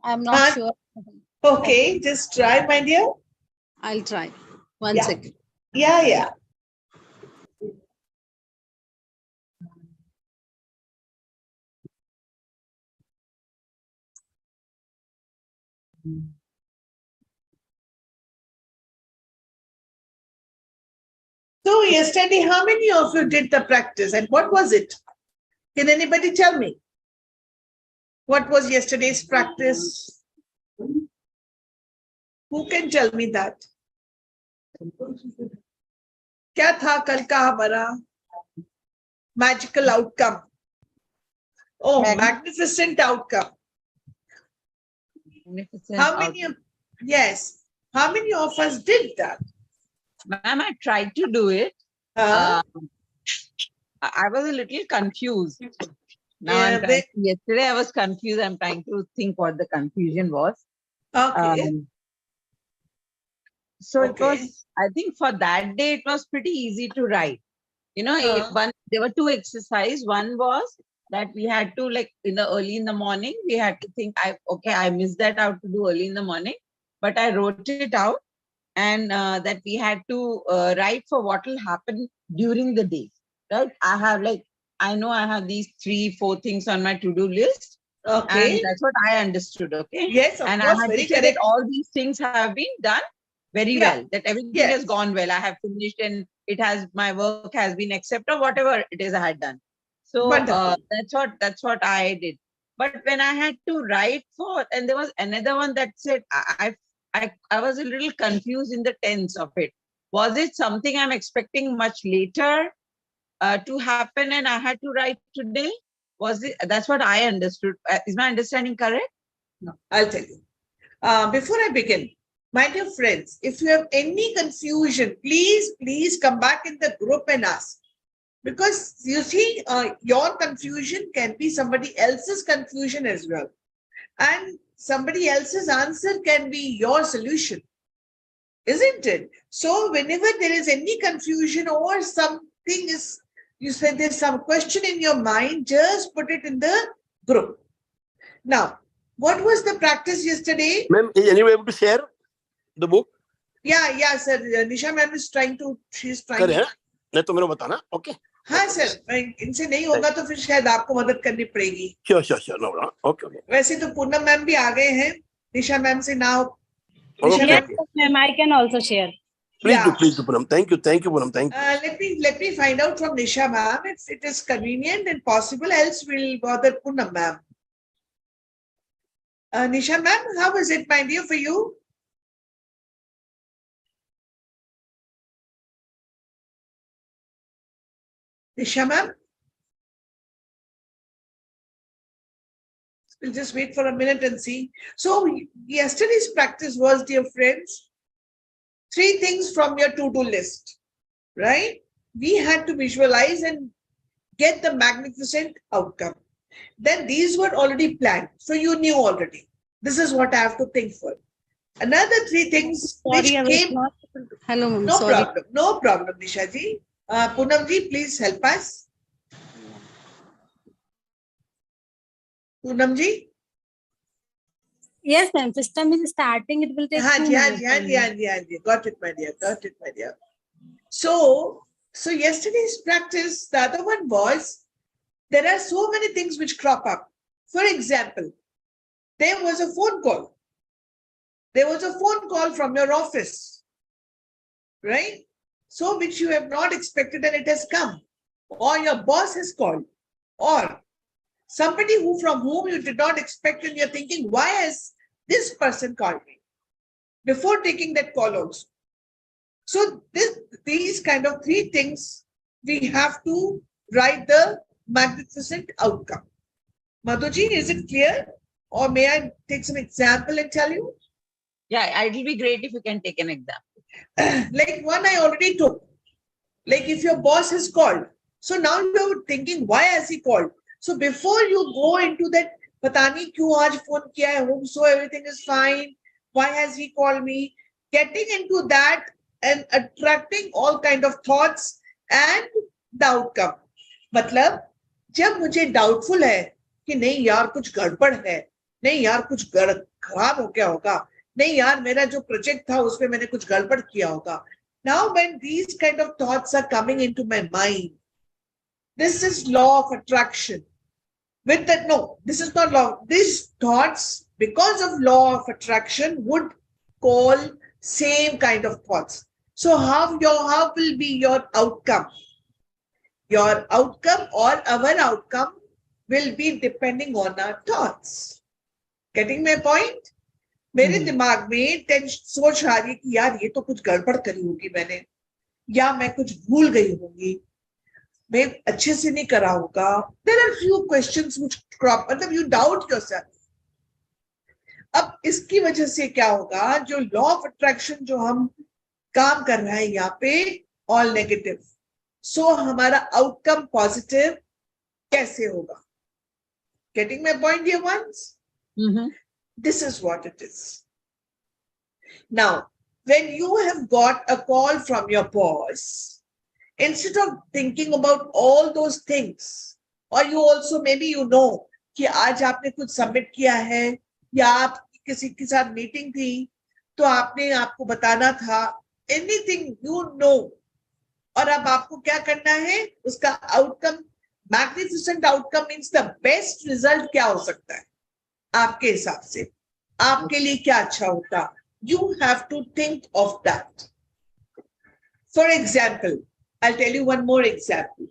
I'm not sure. Okay, just try, my dear. I'll try. One second. Yeah. So yesterday, how many of you did the practice and what was it? Can anybody tell me? What was yesterday's practice? Who can tell me that? क्या था कल का हमारा magical outcome? Oh, magnificent outcome. How many? Yes. How many of us did that? Ma'am, I tried to do it. I was a little confused. Now, yesterday I was confused. I'm trying to think what the confusion was. Okay. So it was, I think for that day, it was pretty easy to write. You know, there were two exercises. One was that we had to, like, early in the morning, we had to think, I missed that out to do early in the morning, but I wrote it out, and that we had to write for what will happen during the day. Right? I know I have these 3-4 things on my to-do list. Okay. And that's what I understood. Okay. Yes, of and course, I had very to say correct. that all these things have been done very well, that everything has gone well. I have finished and my work has been accepted, or whatever it is I had done. So that's what I did. But when I had to write and there was another one that said, I was a little confused in the tense of it. Was it something I'm expecting much later to happen and I had to write today? That's what I understood. Is my understanding correct? No, I'll tell you. Before I begin, my dear friends, if you have any confusion, please come back in the group and ask. Because you see, your confusion can be somebody else's confusion as well. And somebody else's answer can be your solution. Isn't it? So whenever there is any confusion or something you said there's some question in your mind, just put it in the group. Now, what was the practice yesterday? Ma'am, is anyone able to share the book? Yeah, sir. Nisha ma'am is trying to. She's trying. करे नहीं तो मेरे को बताना. Okay. हाँ sir, इनसे नहीं होगा तो फिर शायद आपको मदद करनी पड़ेगी. Sure. No. Okay. वैसे तो पूनम मैम भी आ गए हैं. निशा मैम से ना. Yes, ma'am. I can also share. Please do, Poonam. Thank you, Poonam. Thank you. Let me find out from Nisha ma'am if it is convenient and possible. Else we'll bother Poonam ma'am. Nisha ma'am, how was it, my dear, for you? Nisha ma'am? We'll just wait for a minute and see. So yesterday's practice was, dear friends, 3 things from your to-do list, right? We had to visualize and get the magnificent outcome. Then these were already planned. So you knew already. This is what I have to think for. Another 3 things which came. Hello, ma'am. No problem, Nisha ji. Poonam ji, please help us. Poonam ji? Yes, ma'am. System is starting. It will take 2 minutes. Got it, my dear. So yesterday's practice, the other one was, there are so many things which crop up. For example, there was a phone call. There was a phone call from your office, right? So which you have not expected and it has come. Or your boss has called. Or somebody from whom you did not expect and you're thinking, why has this person called me? Before taking that call also. So these kind of 3 things, we have to write the magnificent outcome. Madhuji, is it clear? Or may I take some example and tell you? Yeah, it will be great if you can take an example. Like one I already took. Like if your boss has called. So now you're thinking, why has he called? So before you go into that, pata nahi kyun aaj phone kiya hai, home, so everything is fine. Why has he called me? Getting into that and attracting all kind of thoughts and the outcome. मतलब जब मुझे doubtful है कि नहीं यार कुछ गड़बड़ है, नहीं यार कुछ खराब हो गया होगा, नहीं यार मेरा जो प्रोजेक्ट था उसमें मैंने कुछ गड़बड़ किया होगा. Now when these kind of thoughts are coming into my mind, this is law of attraction. With that, no, this is not law. These thoughts, because of law of attraction, would call same kind of thoughts. So how will be your outcome? Your outcome or our outcome will be depending on our thoughts. Getting my point? मेरे दिमाग में सोच आ रही है कि यार ये तो कुछ गड़बड़ करी होगी मैंने, या मैं कुछ भूल गई होंगी, मैं अच्छे से नहीं करा होगा. There are few questions which crop, मतलब you doubt yourself. अब इसकी वजह से क्या होगा, जो लॉ ऑफ अट्रैक्शन जो हम काम कर रहे हैं यहाँ पे, ऑल नेगेटिव, सो हमारा आउटकम पॉजिटिव कैसे होगा? Getting my point, dear ones? This is what it is. Now, when you have got a call from your boss, instead of thinking about all those things, or you also maybe you know कि आज आपने कुछ submit किया है, या आप किसी के साथ मीटिंग थी तो आपने आपको बताना था, anything you know, और अब आपको क्या करना है, उसका outcome, magnificent outcome means the best result क्या हो सकता है आपके हिसाब से, आपके लिए क्या अच्छा होता. You have to think of that. For example, I'll tell you one more example.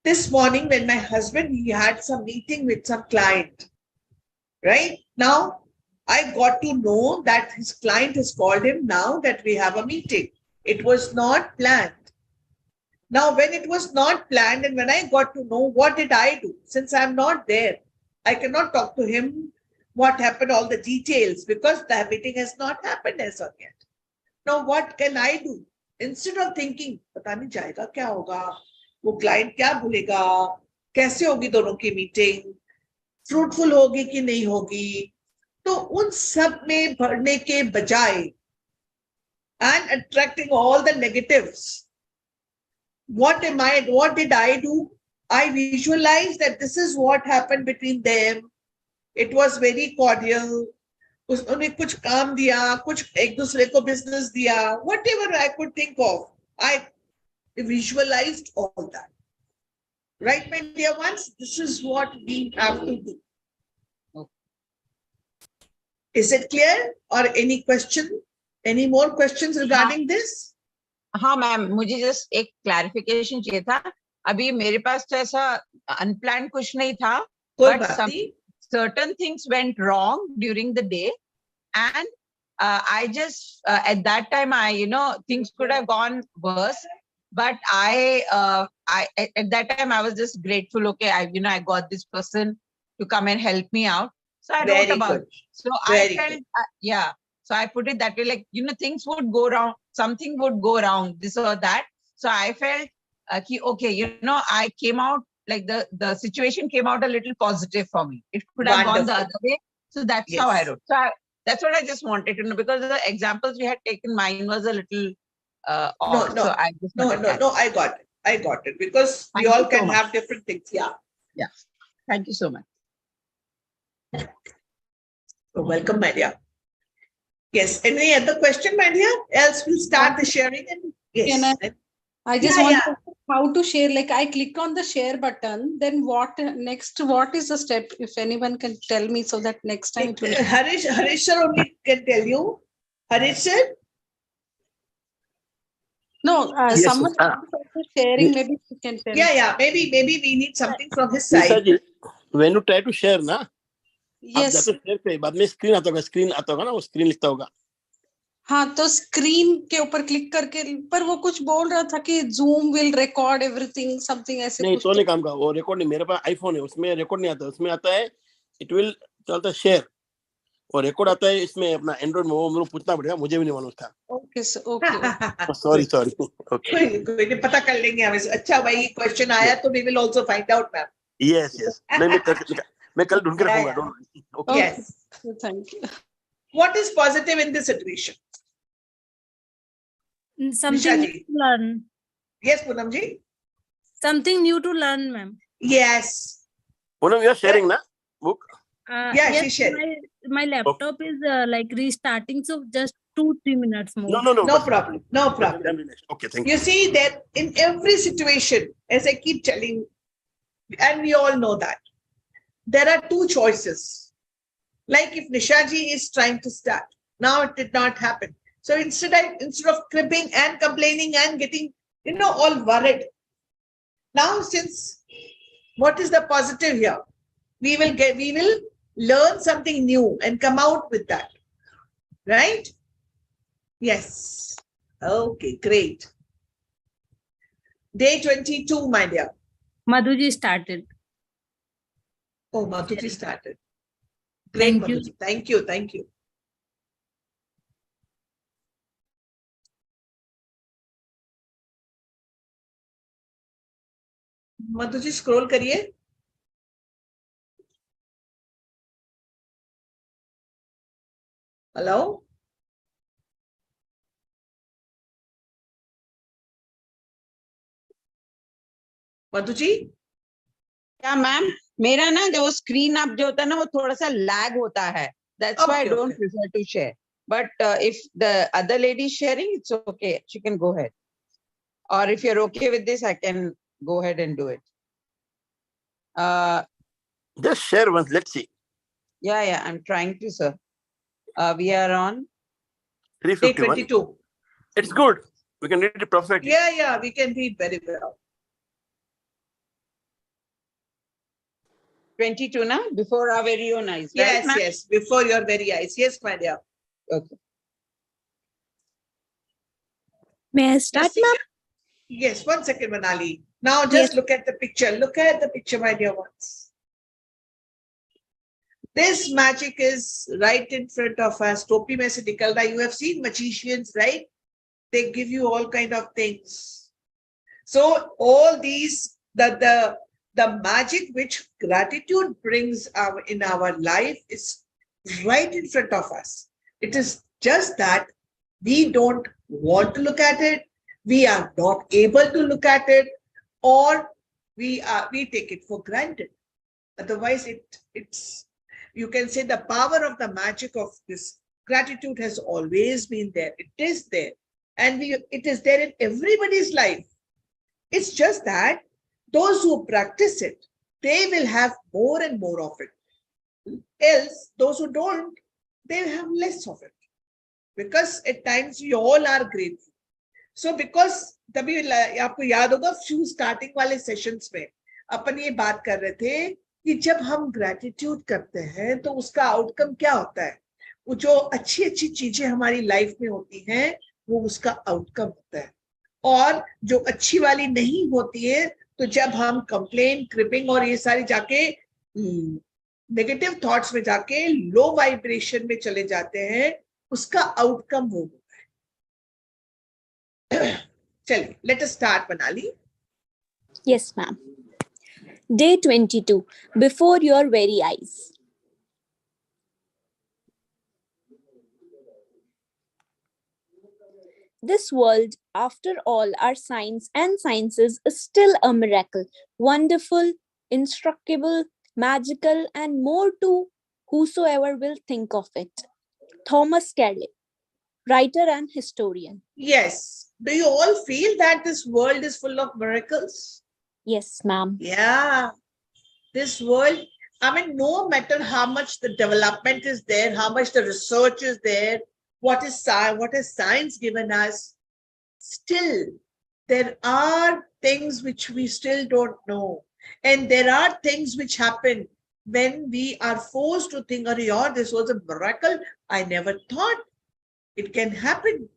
This morning when my husband, he had some meeting with some client, right? Now, I got to know that his client has called him now that we have a meeting. It was not planned. Now, when it was not planned and when I got to know, what did I do? Since I'm not there, I cannot talk to him what happened, all the details, because the meeting has not happened as of yet. Now, what can I do? Instead of thinking, पता नहीं जाएगा क्या होगा, वो client क्या बोलेगा, कैसे होगी दोनों की मीटिंग, फ्रूटफुल होगी कि नहीं होगी, तो उन सब में भरने के बजाय and attracting all the negatives, what did I do? I visualized that this is what happened between them. It was very cordial. उन्होंने कुछ काम दिया, कुछ एक दूसरे को business दिया, whatever I could think of, I visualized all that. Right, my dear ones? This is what we have to do. Okay. Is it clear? Or any question? Any more questions regarding this? हाँ ma'am, मुझे just एक clarification चाहिए था. अभी मेरे पास तो ऐसा unplanned कुछ नहीं था, but certain things went wrong during the day, and I just at that time things could have gone worse, but I at that time I was just grateful. Okay, I got this person to come and help me out, so I wrote about it. So I felt so I put it that way, like things would go wrong, something would go wrong, this or that. So I felt okay, I came out, like the situation came out a little positive for me. It could have gone the other way. So that's how I wrote. So that's what I just wanted to know, because the examples we had taken, mine was a little off. No, so I just no, I got it. I got it, because we all can have different things. Yeah. Thank you so much. So welcome, my dear. Yes. Any other question, my dear? Else we'll start the sharing. And yes. I just want to know how to share. Like I click on the share button, then what next? What is the step? If anyone can tell me, so that next time it will. Harish sir only can tell you. Harish sir? No, Yes, someone sharing. Maybe you can tell. Yeah. Maybe we need something from his side. Ji, when you try to share ना, Yes. आप जाते share पे बाद में screen आता होगा ना, वो screen लिखता होगा. हाँ, तो स्क्रीन के ऊपर क्लिक करके, पर वो कुछ बोल रहा था कि Zoom will record everything, something ऐसे. नहीं, तो नहीं काम का, वो रिकॉर्ड नहीं. मेरे पास आईफोन है, उसमें रिकॉर्ड नहीं आता. उसमें आता है इट विल चलता है शेयर, और रिकॉर्ड आता है इसमें अपना एंड्रॉइड में. वो मुझे पूछना पड़ेगा, मुझे भी नहीं मालूम था. Okay okay. सॉरी ओके, कोई नहीं, पता कर लेंगे हम. अच्छा भाई, क्वेश्चन आया तो we will also find out, ma'am. Yes मैं कल ढूंढ के रखूंगा. Okay, Yes. Thank you. What is positive in this situation? Something new to learn. Yes, Poonam ji. Something new to learn, ma'am. Yes. Poonam, you are sharing na book? Yeah, yes, she shared. my laptop is like restarting, so just 2-3 minutes more. No. No problem. No I'm problem. relaxed. Okay, thank You you. see that in every situation, as I keep telling, and we all know that, there are two choices. Like if Nishaji is trying to start, now it did not happen. So instead of cribbing and complaining and getting, all worried, now since what is the positive here? We will learn something new and come out with that. Right? Yes. Okay, great. Day 22, my dear. Madhuji started. Oh, Madhuji started. Great, Thank you. Madhuji. Thank you. Thank you. Madhuji, scroll करिए. Hello? Madhuji? Yeah, ma'am. मेरा ना जो screen up जो होता है ना वो थोड़ा सा lag होता है. That's why I Okay, don't okay. prefer to share. But if the other lady is sharing, it's okay. She can go ahead. Or if you're okay with this, I can go ahead and do it. Just share once. Let's see. Yeah, I'm trying to, sir. We are on. Day 351. 22. It's good. We can read it perfectly. Yeah, we can read very well. 22 now, before our very own eyes, right? Yes, ma'am? yes, before your very eyes. Yes, my dear. Okay. May I start, Just see- ma'am? Yes, 1 second, Manali. Now just look at the picture. Look at the picture, my dear ones. This magic is right in front of us. Topi mein se nikal raha. You have seen magicians, right? They give you all kind of things. So all these, the magic which gratitude brings in our life is right in front of us. It is just that we don't want to look at it. We are not able to look at it, or we take it for granted. Otherwise, it's you can say the power of the magic of this gratitude has always been there. It is there, and it is there in everybody's life. It's just that those who practice it, they will have more and more of it. Else, those who don't, they have less of it. Because at times we all are grateful. So because तभी आपको याद होगा few starting वाले sessions में अपन ये बात कर रहे थे कि जब हम gratitude करते हैं तो उसका outcome क्या होता है? वो जो अच्छी चीजें हमारी लाइफ में होती हैं वो उसका आउटकम होता है, और जो अच्छी वाली नहीं होती है तो जब हम कंप्लेन, क्रिपिंग और ये सारी जाके नेगेटिव थॉट्स में जाके लो वाइब्रेशन में चले जाते हैं, उसका आउटकम वो होता है. चलिए, let us start Manali. Yes, ma'am. Day 22, before your very eyes. This world, after all our science and sciences, is still a miracle, wonderful, indestructible, magical, and more to whosoever will think of it. Thomas Carlyle, writer and historian. Yes. Do you all feel that this world is full of miracles? Yes, ma'am. Yeah. This world, I mean, no matter how much the development is there, how much the research is there, what has science given us, still there are things which we still don't know. And there are things which happen when we are forced to think, oh, yeah, this was a miracle. I never thought it can happen.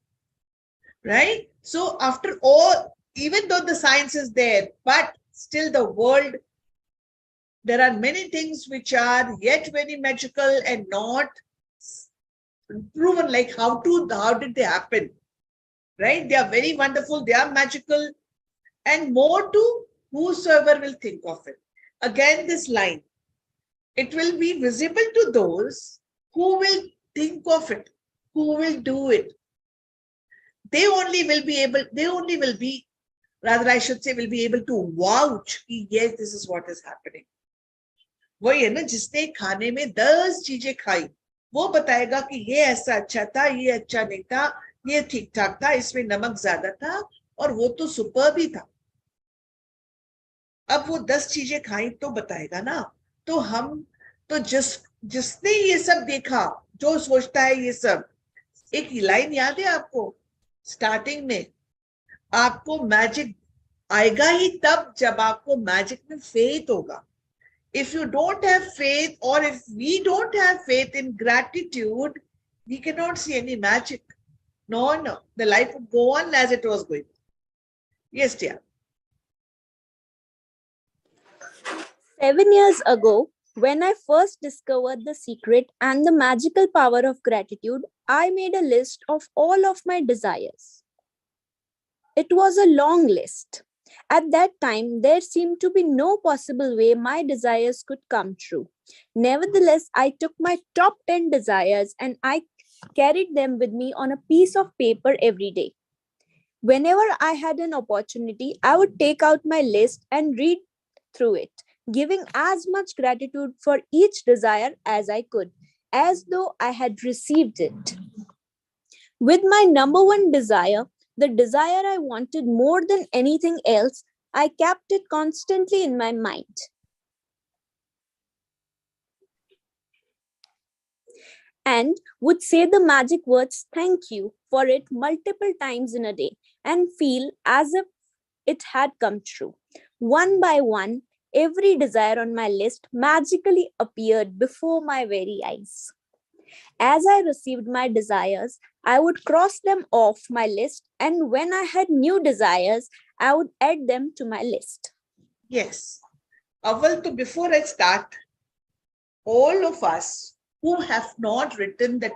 Right? So after all, even though the science is there, but still the world, there are many things which are yet very magical and not proven, like how did they happen, right? They are very wonderful, they are magical, and more to whosoever will think of it. Again, this line, it will be visible to those who will think of it, who will do it. They only will be, rather I should say, will be able to vouch, yes, this is what is happening. वही है ना, जिसने खाने में 10 चीजें खाई वो बताएगा कि ये ऐसा अच्छा था, ये अच्छा नहीं था, ये ठीक ठाक था, इसमें नमक ज्यादा था, और वो तो सुपर भी था। अब वो 10 चीजें खाई तो बताएगा ना। तो हम तो जिसने ये सब देखा, जो सोचता है ये सब, एक लाइन याद है आपको स्टार्टिंग में, आपको मैजिक आएगा ही तब जब आपको मैजिक में फेथ होगा। If you don't have faith, or if we don't have faith in gratitude, we cannot see any magic. No, the life would go on as it was going. Yes, dear. 7 years ago, when I first discovered the secret and the magical power of gratitude, I made a list of all of my desires. It was a long list. At that time, there seemed to be no possible way my desires could come true. Nevertheless, I took my top 10 desires and I carried them with me on a piece of paper every day. Whenever I had an opportunity, I would take out my list and read through it, giving as much gratitude for each desire as I could, as though I had received it. With my number one desire, the desire I wanted more than anything else, I kept it constantly in my mind. And would say the magic words thank you for it multiple times in a day and feel as if it had come true. One by one, every desire on my list magically appeared before my very eyes. As I received my desires, I would cross them off my list, and when I had new desires, I would add them to my list. Yes. Aval, to before I start, all of us who have not written the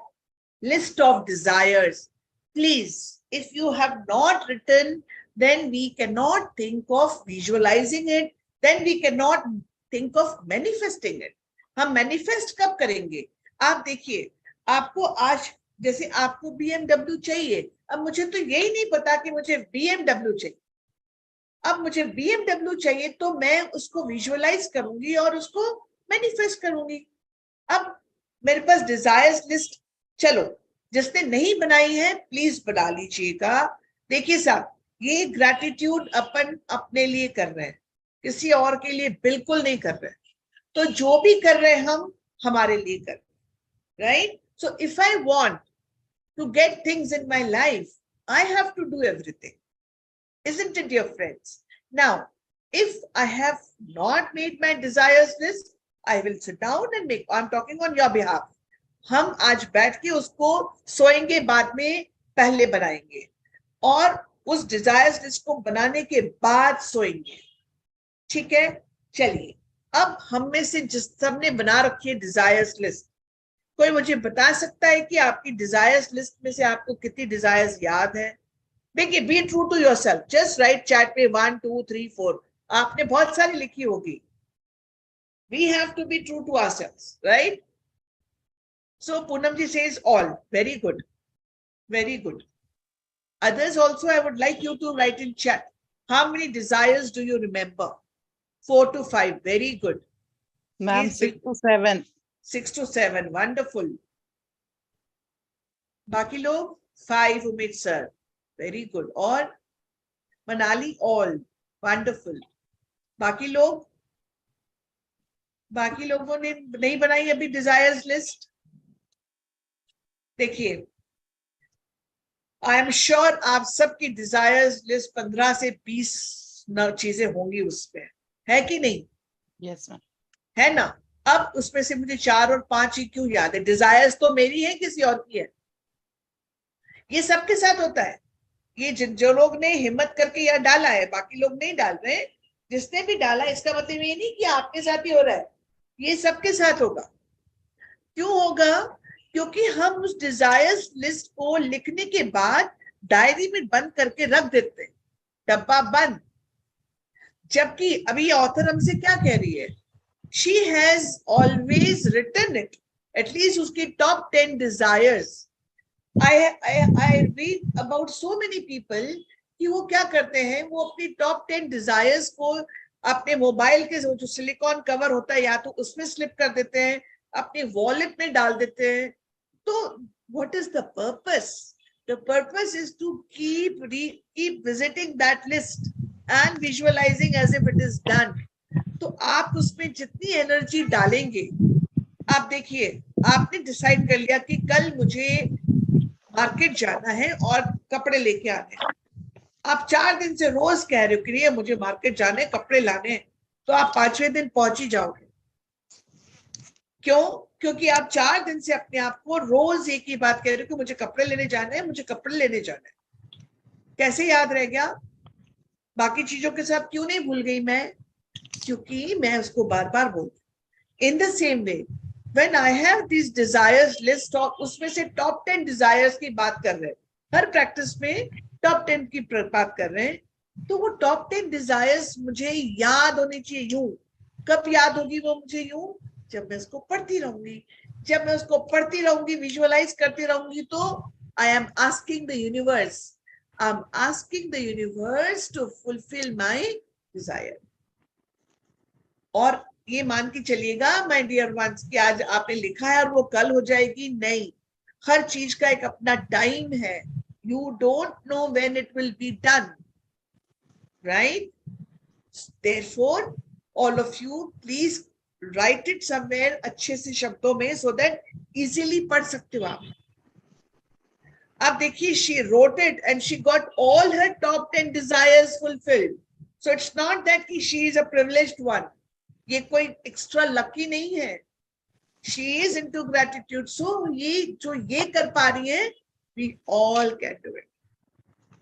list of desires, please, if you have not written, then we cannot think of visualizing it, then we cannot think of manifesting it. हम manifest कब करेंगे? आप देखिए, आपको आज जैसे आपको BMW चाहिए, अब मुझे तो यही नहीं पता कि मुझे BMW चाहिए। अब मुझे BMW चाहिए तो मैं उसको विजुअलाइज करूंगी और उसको मैनिफेस्ट करूंगी। अब मेरे पास डिजायर्स लिस्ट, चलो जिसने नहीं बनाई है प्लीज बना लीजिएगा। देखिए साहब, ये ग्रैटिट्यूड अपन अपने लिए कर रहे हैं, किसी और के लिए बिल्कुल नहीं कर रहे। तो जो भी कर रहे हैं हम हमारे लिए कर रहे, right? So if I want to get things in my life, I have to do everything. Isn't it, dear friends? Now, if I have not made my desires list, I will sit down and make, I'm talking on your behalf. हम आज बैठ के उसको सोएंगे बाद में पहले बनाएंगे और उस डिजायर्स लिस्ट को बनाने के बाद सोएंगे। ठीक है, चलिए अब हम में से जिस सबने बना रखी है डिजायर्स लिस्ट, कोई मुझे बता सकता है कि आपकी डिजायर्स लिस्ट में से आपको कितनी डिजायर्स याद है? देखिए, be true to yourself, just write chat में 1 2 3 4। आपने बहुत सारी लिखी होगी। We have to be true to ourselves, right? So Poonam ji says all. Very good. Very good. Others also, I would like you to write in chat. How many desires do you remember? 4 to 5. Very good. Ma'am, Please 6 to 7. 6 to 7. Wonderful. Baki log 5, Umid sir. Very good. Or Manali, all. Wonderful. बाकी लोगों ने नहीं बनाई अभी desires list? देखिए, I am sure आप सबकी desires list 15 से 20 चीजें होंगी उसमें, है कि नहीं? Yes, ma'am. है ना? अब उसमें से मुझे 4 और 5 ही क्यों याद है? डिजायर्स तो मेरी है, किसी और की है? ये सबके साथ होता है। ये जो लोग ने हिम्मत करके यह डाला है, बाकी लोग नहीं डाल रहे। जिसने भी डाला, इसका मतलब ये नहीं कि आपके साथ ही हो रहा है, ये सबके साथ होगा। क्यों होगा? क्योंकि हम उस डिजायर्स लिस्ट को लिखने के बाद डायरी में बंद करके रख देते हैं, डब्बा बंद। जबकि अभी ऑथर हमसे क्या कह रही है? She has always written it, at least उसकी top 10 desires. I read about so many people कि वो क्या करते हैं, वो अपनी टॉप 10 डिजायर्स को अपने मोबाइल के जो सिलिकॉन कवर होता है या तो उसमें स्लिप कर देते हैं, अपने वॉलेट में डाल देते हैं. तो what is the purpose? The purpose is to keep visiting that list and visualizing as if it is done. तो आप उसमें जितनी एनर्जी डालेंगे, आप देखिए, आपने डिसाइड कर लिया कि कल मुझे मार्केट जाना है और कपड़े लेके आने हैं. आप 4 दिन से रोज कह रहे हो कि मुझे मार्केट जाने, कपड़े लाने, तो आप 5वें दिन पहुंच ही जाओगे. क्यों? क्योंकि आप 4 दिन से अपने आप को रोज एक ही बात कह रहे हो कि मुझे कपड़े लेने जाने हैं, मुझे कपड़े लेने जाना है. कैसे याद रह गया? बाकी चीजों के साथ क्यों नहीं भूल गई मैं? क्योंकि मैं उसको बार बार बोल. In the same way when I have this desires list, और उसमें से टॉप 10 डिजायर्स की बात कर रहे हैं, हर प्रैक्टिस में टॉप 10 की बात कर रहे हैं, तो वो टॉप 10 डिजायर्स मुझे याद होनी चाहिए. यूं कब याद होगी वो मुझे? यूं जब मैं उसको पढ़ती रहूंगी. जब मैं उसको पढ़ती रहूंगी, विजुअलाइज करती रहूंगी, तो I am asking the universe, I am asking the universe to fulfil my desire. और ये मान के चलिएगा माय डियर वंस कि आज आपने लिखा है और वो कल हो जाएगी, नहीं. हर चीज का एक अपना टाइम है. You don't know when it will be done, right? Therefore, all of you, please write it somewhere अच्छे से शब्दों में, so that easily पढ़ सकते हो आप. अब देखिए, she wrote it and she got all her top 10 desires fulfilled. So it's not that she is a privileged one. ये कोई extra lucky नहीं है. She is into gratitude. So ये जो ये कर पा रही है, we all can do it.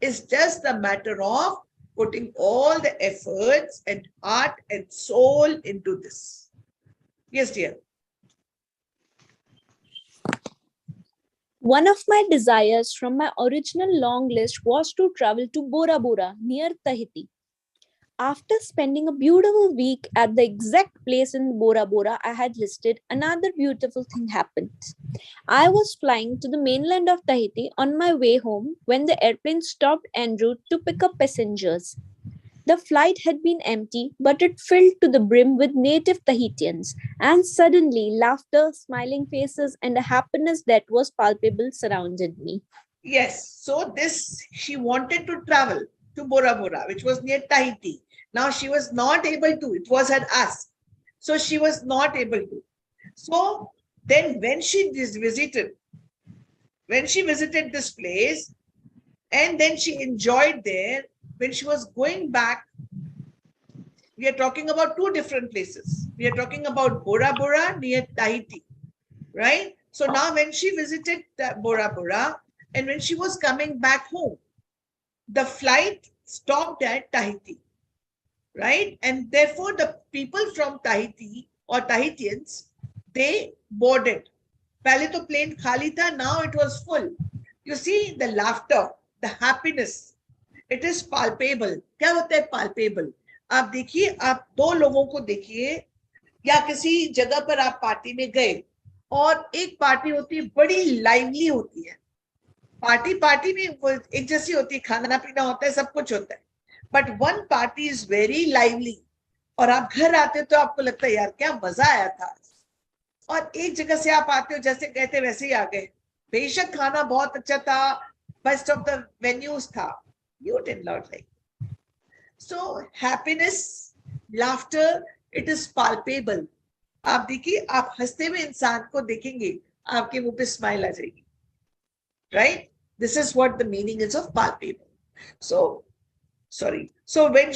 It's just a matter of putting all the efforts and heart and soul into this. Yes, dear. One of my desires from my original long list was to travel to Bora Bora near Tahiti. After spending a beautiful week at the exact place in Bora Bora I had listed, another beautiful thing happened. I was flying to the mainland of Tahiti on my way home when the airplane stopped en route to pick up passengers. The flight had been empty, but it filled to the brim with native Tahitians, and suddenly laughter, smiling faces, and a happiness that was palpable surrounded me. Yes, so she wanted to travel to Bora Bora, which was near Tahiti. Now she was not able to, it was her ask. So she was not able to. So then when she visited this place, and then she enjoyed there, when she was going back, we are talking about 2 different places. We are talking about Bora Bora near Tahiti, right? So now when she visited Bora Bora, and when she was coming back home, the flight stopped at Tahiti, right? And therefore the people from Tahiti or Tahitians, they boarded. Pehle to plane khali tha, now it was full. You see the laughter, the happiness, it is palpable. क्या होता है palpable? आप देखिए, आप 2 लोगों को देखिए, या किसी जगह पर आप पार्टी में गए, और एक पार्टी होती है बड़ी लाइवली होती है. पार्टी में एक जैसी होती है, खाना पीना होता है, सब कुछ होता है, but one party is very lively. और आप घर आते तो आपको लगता है यार क्या मजा आया था. और एक जगह से आप आते हो, जैसे गए थे वैसे ही आ गए, बेशक खाना बहुत अच्छा था, बेस्ट ऑफ द वेन्यूज था, you did not like. So happiness, laughter, it is palpable. आप देखिए, आप हंसते हुए इंसान को देखेंगे, आपके मुंह पे स्माइल आ जाएगी, right? This is what the meaning is of palpable. So sorry. So when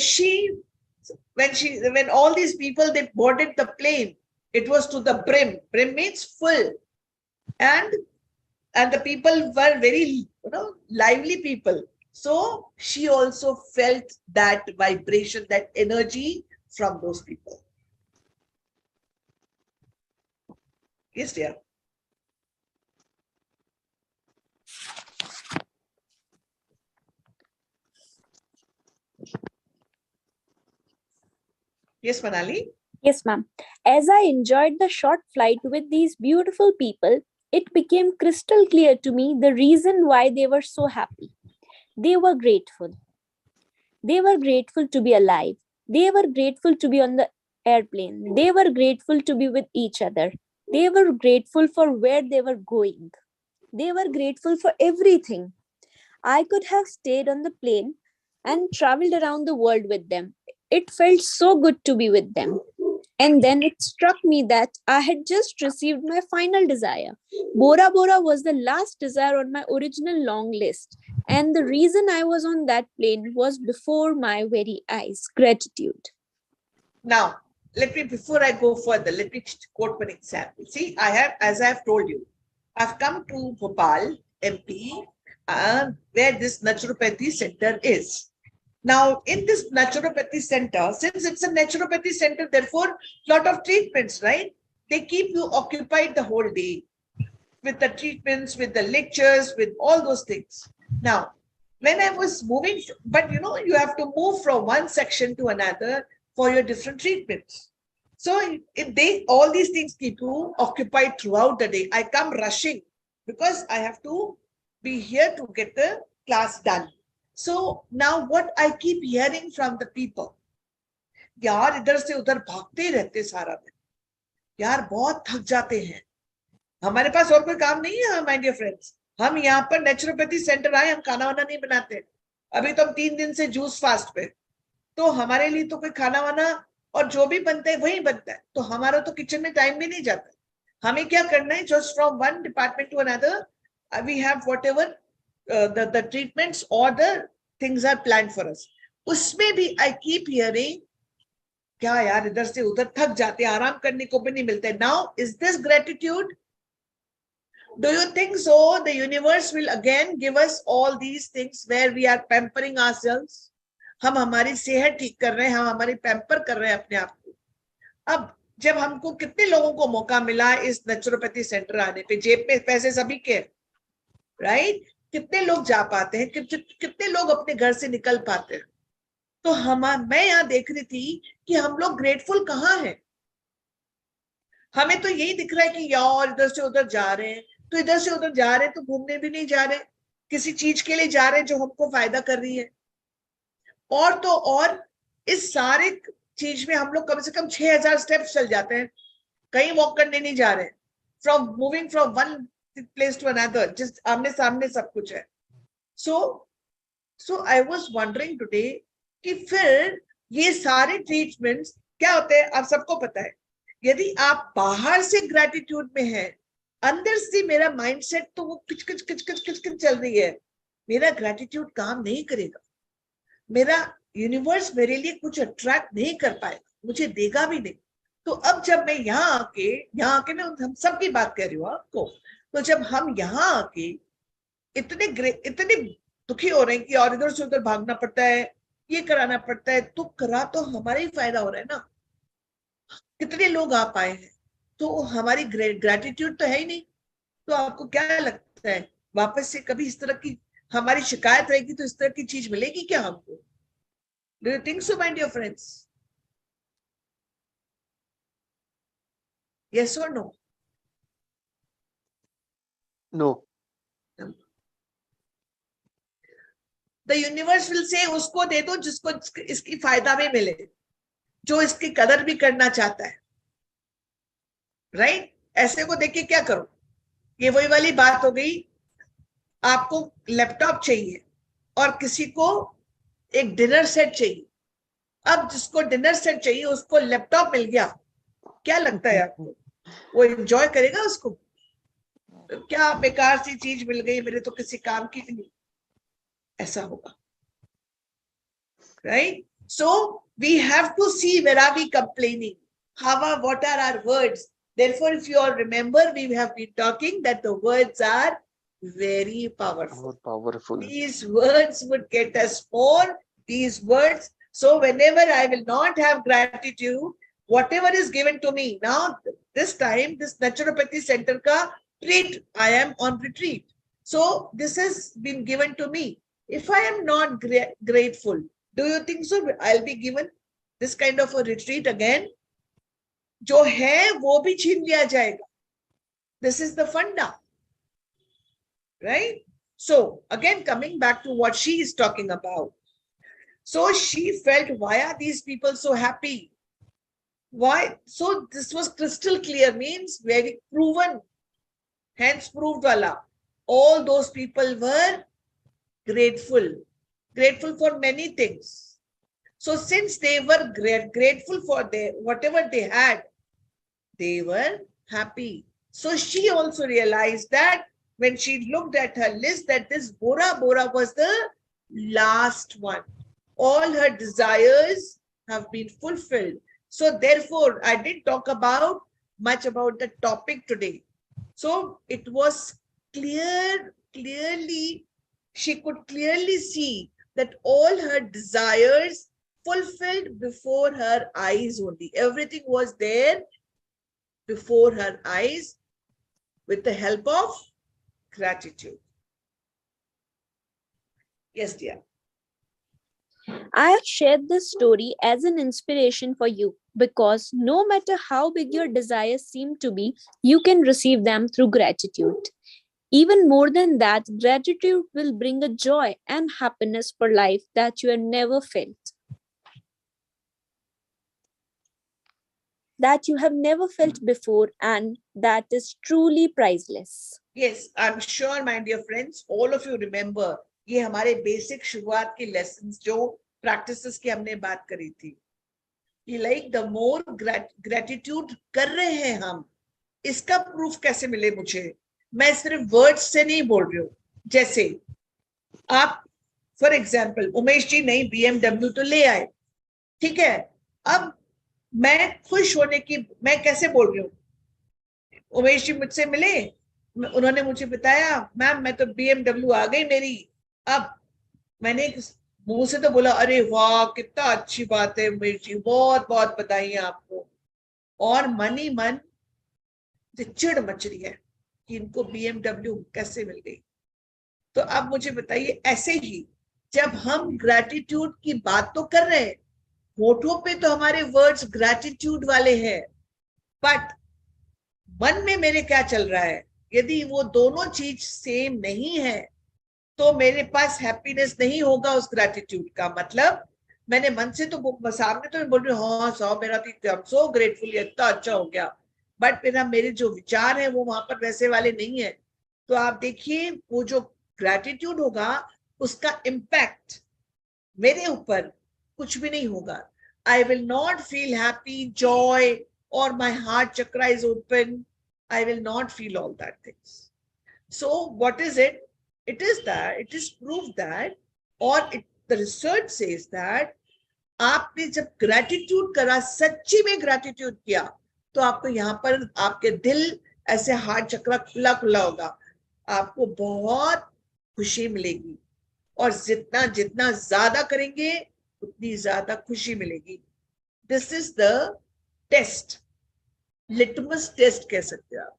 all these people, they boarded the plane, it was to the brim. Brim means full, and the people were very, lively people. So she also felt that vibration, that energy from those people. Yes, dear. Yes, Manali? Yes, ma'am. As I enjoyed the short flight with these beautiful people, it became crystal clear to me the reason why they were so happy. They were grateful. They were grateful to be alive. They were grateful to be on the airplane. They were grateful to be with each other. They were grateful for where they were going. They were grateful for everything. I could have stayed on the plane and traveled around the world with them. It felt so good to be with them. And then it struck me that I had just received my final desire. Bora Bora was the last desire on my original long list. And the reason I was on that plane was before my very eyes. Gratitude. Now, before I go further, let me quote one example. See, as I have told you, I've come to Bhopal, MP, where this naturopathy center is. Now, in this naturopathy center, since it's a naturopathy center, therefore, lot of treatments, right? They keep you occupied the whole day with the treatments, with the lectures, with all those things. Now, when I was moving, but you know, you have to move from one section to another for your different treatments. So if all these things keep you occupied throughout the day, I come rushing because I have to be here to get the class done. So now what I keep hearing from the people, यार इधर से उधर भागते ही रहते सारा दिन, यार बहुत थक जाते हैं, हमारे पास और कोई काम नहीं है माय डियर फ्रेंड्स, हम यहाँ पर नेचुरोपैथी सेंटर आए, हम खाना वाना नहीं बनाते, अभी तो हम 3 दिन से जूस फास्ट पे, तो हमारे लिए तो कोई खाना वाना और जो भी बनता है वही बनता है, तो हमारा तो किचन में टाइम भी नहीं जाता, हमें क्या करना है, just from one department to another we have whatever the treatments or the things are planned for us. उसमें भी I keep hearing, क्या यार इधर से उधर थक जाते हैं, आराम करने को भी नहीं मिलता है. Now, is this gratitude? Do you think so? The universe will again give us all these things where we are pampering ourselves. हम हमारी सेहत ठीक कर रहे हैं, हम हमारी पैम्पर कर रहे हैं अपने आप को. अब जब हमको कितने लोगों को मौका मिला इस नेचुरोपैथी सेंटर आने पे, जेब में पैसे सभी के, राइट? कितने लोग जा पाते हैं, कितने लोग अपने घर से निकल पाते हैं. तो मैं यहाँ देख रही थी कि हम लोग ग्रेटफुल कहाँ हैं. हमें तो यही दिख रहा है कि यार इधर से उधर जा रहे हैं, तो इधर से उधर जा रहे हैं तो घूमने भी नहीं जा रहे, किसी चीज के लिए जा रहे हैं जो हमको फायदा कर रही है. और तो और इस सारे चीज में हम लोग कम से कम 6000 स्टेप्स चल जाते हैं, कहीं वॉक करने नहीं जा रहे, from moving from one place to another, just आमने सामने सब कुछ है. So I was wondering today कि फिर ये सारे ट्रीटमेंट्स क्या होते हैं, आप सबको पता है. यदि आप बाहर से ग्रेटिट्यूड में हैं, अंदर से मेरा माइंडसेट तो वो किचकिच चल रही है, मेरा ग्रेटिट्यूड काम नहीं करेगा, मेरा यूनिवर्स मेरे लिए कुछ अट्रैक्ट नहीं कर पाएगा, मुझे देगा भी नहीं. तो अब जब मैं यहाँ आके मैं हम सबकी बात कर रही हूँ आपको, तो जब हम यहाँ आके इतने दुखी हो रहे हैं कि और इधर से उधर भागना पड़ता है, ये कराना पड़ता है, तो करा तो हमारा ही फायदा हो रहा है ना. कितने लोग आ पाए हैं, तो हमारी ग्रेटिट्यूड तो है ही नहीं. तो आपको क्या लगता है, वापस से कभी इस तरह की हमारी शिकायत रहेगी तो इस तरह की चीज मिलेगी क्या हमको? Do you think so my dear friends? Yes और no? No. The universe will say उसको दे दो जिसको इसकी फायदा भी मिले, जो इसकी कदर भी करना चाहता है, राइट? ऐसे को देख के क्या करो? ये वही वाली बात हो गई, आपको लैपटॉप चाहिए और किसी को एक डिनर सेट चाहिए. अब जिसको डिनर सेट चाहिए उसको लैपटॉप मिल गया, क्या लगता है आपको, वो एंजॉय करेगा उसको? क्या बेकार सी चीज मिल गई, मेरे तो किसी काम की नहीं, ऐसा होगा, right? So we have to see where are we complaining, what are our words. Therefore, if you all remember, we have been talking that the words are very powerful. Powerful. These words would get us more, these words. So whenever I will not have gratitude, whatever is given to me, now this time, this naturopathy center ka retreat, I am on retreat. So this has been given to me. If I am not grateful, do you think so I'll be given this kind of a retreat again? जो है वो भी छीन लिया जाएगा. This is the funda, right? So again, coming back to what she is talking about, So she felt, why are these people so happy? Why? So this was crystal clear, means very proven, hence proved wala. All those people were grateful, grateful for many things. So since they were grateful for their whatever they had, they were happy. So she also realized that when she looked at her list, that this Bora Bora was the last one. All her desires have been fulfilled. So therefore, I didn't talk about much about the topic today. So it was clearly, she could clearly see that all her desires fulfilled before her eyes only. Everything was there before her eyes with the help of gratitude. Yes, dear. I have shared this story as an inspiration for you because no matter how big your desires seem to be, you can receive them through gratitude. Even more than that, gratitude will bring a joy and happiness for life that you have never felt. That you have never felt before, and that is truly priceless. Yes, I'm sure, my dear friends, all of you remember ये हमारे basic शुरुआत के lessons जो practices की हमने बात करी थी कि लाइक द मोर ग्रेटिट्यूड कर रहे हैं हम, इसका प्रूफ कैसे मिले मुझे? मैं सिर्फ वर्ड्स से नहीं बोल रही हूँ. जैसे आप फॉर एग्जाम्पल उमेश जी नई BMW तो ले आए, ठीक है, अब मैं खुश होने की मैं कैसे बोल रही हूँ? उमेश जी मुझसे मिले, उन्होंने मुझे बताया मैम मैं तो BMW आ गई मेरी. अब मैंने मुंह से तो बोला अरे वाह कितना अच्छी बात है उमेश जी, बहुत बहुत बधाई आपको, और मन ही मन चिड़ मच रही है कि इनको BMW कैसे मिल गई. तो अब मुझे बताइए, ऐसे ही जब हम ग्रैटिट्यूड की बात तो कर रहे हैं, होठों पे तो हमारे वर्ड्स ग्रैटिट्यूड वाले हैं, बट मन में मेरे क्या चल रहा है? यदि वो दोनों चीज सेम नहीं है तो मेरे पास हैप्पीनेस नहीं होगा उस ग्रैटिट्यूड का. मतलब मैंने मन से तो सामने तो बोल रही हूँ हाँ सो मेरा सो ग्रेटफुल, इतना अच्छा हो गया, बट मेरे जो विचार है वो वहां पर वैसे वाले नहीं है. तो आप देखिए वो जो ग्रैटिट्यूड होगा उसका इम्पैक्ट मेरे ऊपर कुछ भी नहीं होगा. I will not feel happy, joy, or my heart chakra is open. I will not feel all that things. So what is it? It is that, it is proved that, or the research says that आपने जब gratitude करा, सच्ची में gratitude किया, तो आपको यहाँ पर आपके दिल ऐसे हार्ट चक्र खुला खुला होगा, आपको बहुत खुशी मिलेगी, और जितना जितना ज्यादा करेंगे उतनी ज्यादा खुशी मिलेगी. This is the test, litmus test कह सकते हो आप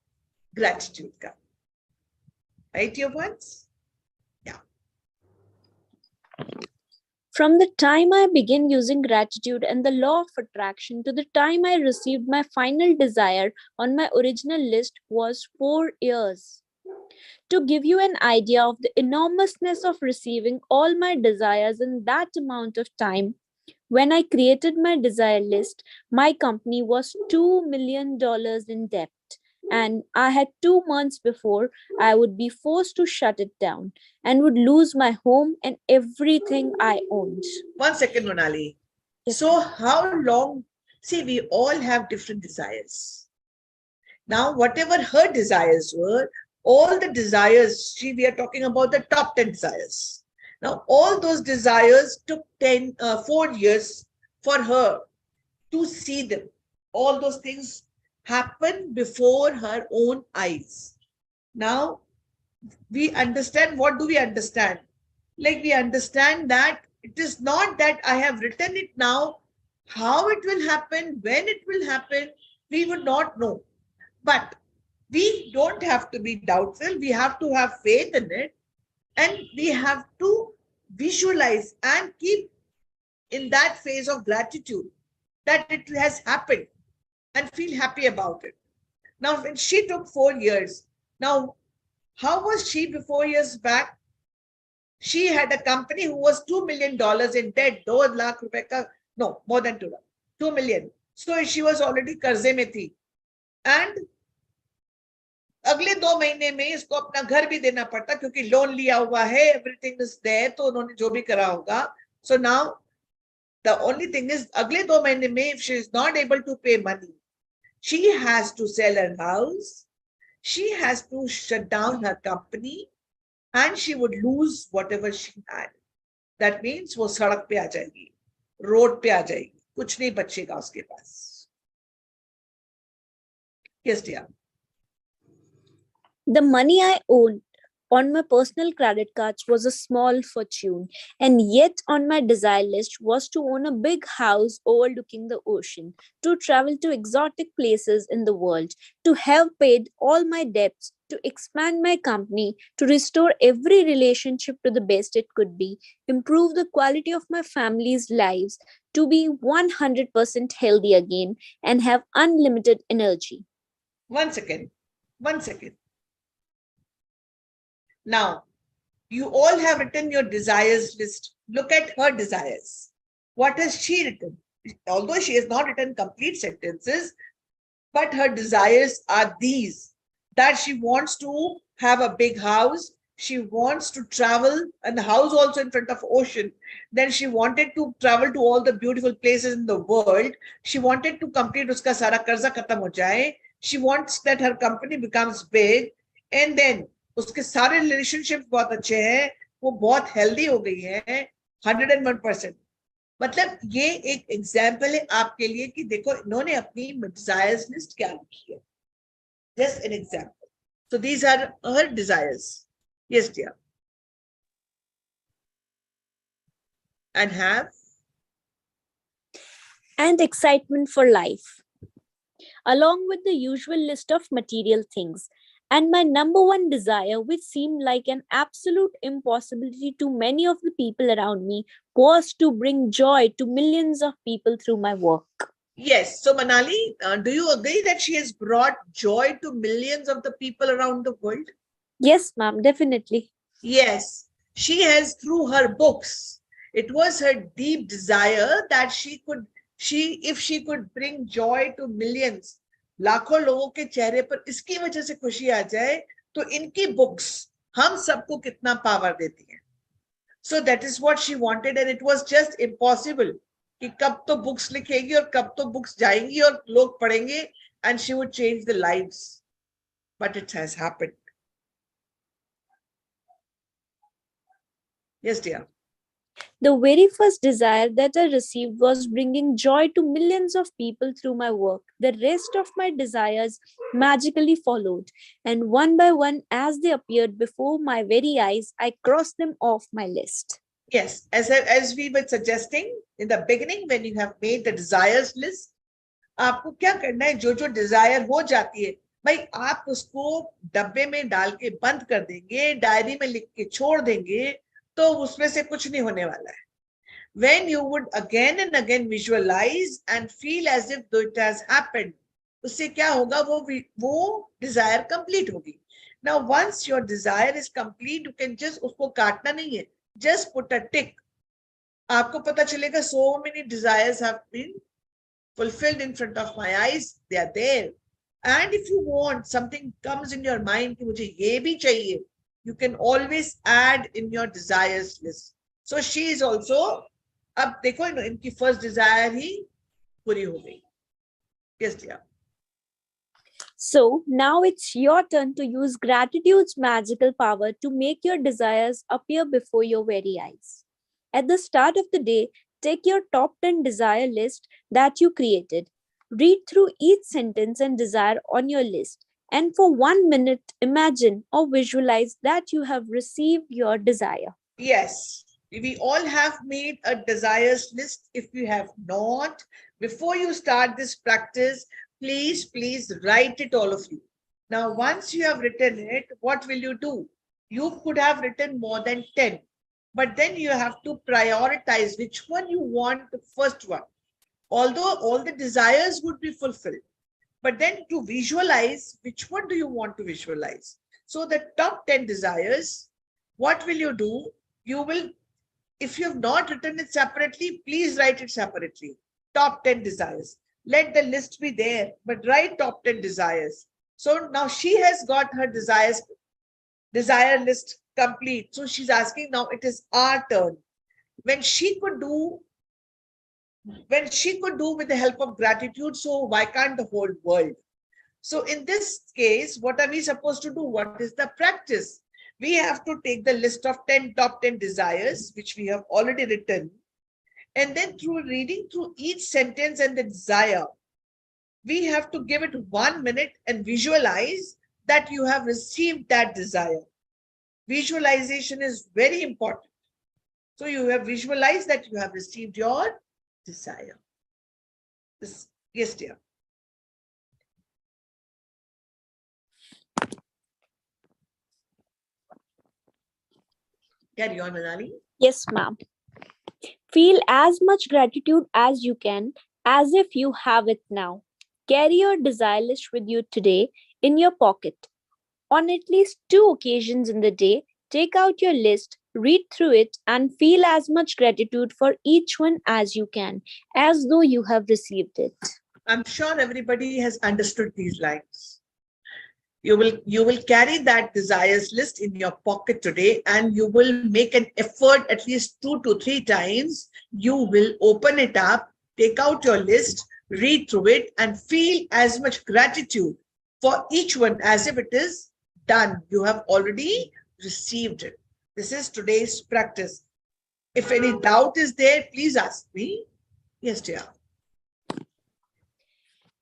ग्रैटिट्यूड का. Write your words? From the time I began using gratitude and the law of attraction to the time I received my final desire on my original list was 4 years. To give you an idea of the enormousness of receiving all my desires in that amount of time, when I created my desire list, my company was $2 million in debt. And I had 2 months before I would be forced to shut it down and would lose my home and everything I owned. 1 second, Monali. So how long? See, we all have different desires. Now, whatever her desires were, all the desires, we are talking about the top 10 desires. Now, all those desires took 4 years for her to see them. All those things happen before her own eyes. Now, we understand, what do we understand? Like we understand that it is not that I have written it now, how it will happen, when it will happen, we would not know. But we don't have to be doubtful, we have to have faith in it, and we have to visualize and keep in that phase of gratitude that it has happened and feel happy about it. Now, when she took 4 years, now, how was she before years back? She had a company who was $2 million in debt. 2 lakh रुपए का, no, more than 2 million. So she was already कर्जे में थी. And अगले 2 महीने में इसको अपना घर भी देना पड़ता क्योंकि लोन लिया हुआ है, everything is there, तो उन्होंने जो भी करा होगा. So now the only thing is अगले 2 महीने में if she is not able to pay money, she has to sell her house, she has to shut down her company, and she would lose whatever she had. That means वो सड़क पे आ जाएगी, road पे आ जाएगी, कुछ नहीं बचेगा उसके पास. Yes, dear. The money I owned on my personal credit cards was a small fortune, and yet on my desire list was to own a big house overlooking the ocean, to travel to exotic places in the world, to have paid all my debts, to expand my company, to restore every relationship to the best it could be, improve the quality of my family's lives, to be 100% healthy again, and have unlimited energy. 1 second. 1 second. Now, you all have written your desires list. Look at her desires. What has she written? Although she has not written complete sentences, but her desires are these: that she wants to have a big house, she wants to travel, and the house also in front of ocean. Then she wanted to travel to all the beautiful places in the world. She wanted to complete uska sara karza khatam ho jaye. She wants that her company becomes big, and then उसके सारे relationship बहुत अच्छे हैं, वो बहुत healthy हो गई है 101%. मतलब ये एक एग्जाम्पल है आपके लिए कि देखो इन्होंने अपनी डिजायर्स लिस्ट क्या लिखी है. Just an example. So these are her desires. Yes dear. And have And excitement for life, along with the usual list of material things. And my number one desire, which seemed like an absolute impossibility to many of the people around me, was to bring joy to millions of people through my work. Yes. So Manali, do you agree that she has brought joy to millions of the people around the world? Yes, ma'am, definitely. Yes. She has, through her books, it was her deep desire that if she could bring joy to millions, लाखों लोगों के चेहरे पर इसकी वजह से खुशी आ जाए, तो इनकी बुक्स हम सबको कितना पावर देती हैं. So that is what she wanted, and it was just impossible कि कब तो बुक्स लिखेगी और कब तो बुक्स जाएंगी और लोग पढ़ेंगे, and she would change the lives. But it has happened. Yes, dear. The very first desire that I received was bringing joy to millions of people through my work. The rest of my desires magically followed, and one by one, as they appeared before my very eyes, I crossed them off my list. Yes, as we were suggesting in the beginning, when you have made the desires list, आपको क्या करना है, जो जो desire हो जाती है, भाई आप उसको डब्बे में डाल के बंद कर देंगे, डायरी में लिख के छोड़ देंगे, तो उसमें से कुछ नहीं होने वाला है. When you would again and again visualize and feel as if though it has happened, उससे क्या होगा, वो desire complete होगी. Now once your desire is complete, you can just उसको काटना नहीं है, just put a tick. आपको पता चलेगा so many desires have been fulfilled in front of my eyes, they are there. And if you want, something comes in your mind कि मुझे ये भी चाहिए, you can always add in your desires list. So she is also, अब देखो इनकी first desire ही पूरी हो गई. Yes, dear. So now it's your turn to use gratitude's magical power to make your desires appear before your very eyes. At the start of the day, take your top 10 desire list that you created. Read through each sentence and desire on your list. And for 1 minute, imagine or visualize that you have received your desire. Yes, we all have made a desires list. If you have not, before you start this practice, please write it, all of you. Now, once you have written it, what will you do? You could have written more than 10, but then you have to prioritize which one you want, the first one. Although all the desires would be fulfilled, but then to visualize, which one do you want to visualize? So the top 10 desires, what will you do? you will, if you have not written it separately, please write it separately. Top 10 desires. Let the list be there, but write top 10 desires. So now she has got her desire list complete. So she's asking now it is our turn. When she could do with the help of gratitude, so why can't the whole world? So in this case, what are we supposed to do? What is the practice? We have to take the list of top 10 desires, which we have already written. And then through reading through each sentence and the desire, we have to give it 1 minute and visualize that you have received that desire. Visualization is very important. So you have visualized that you have received your desire. Yes, dear. Carry on, Manali. Yes, ma'am. Feel as much gratitude as you can, as if you have it now. Carry your desire list with you today in your pocket. On at least 2 occasions in the day, take out your list, read through it, and feel as much gratitude for each one as you can, as though you have received it. I'm sure everybody has understood these lines. You will carry that desires list in your pocket today, and you will make an effort at least 2 to 3 times. You will open it up, take out your list, read through it, and feel as much gratitude for each one as if it is done. You have already received it. This is today's practice. If any doubt is there, please ask me. Yes, dear.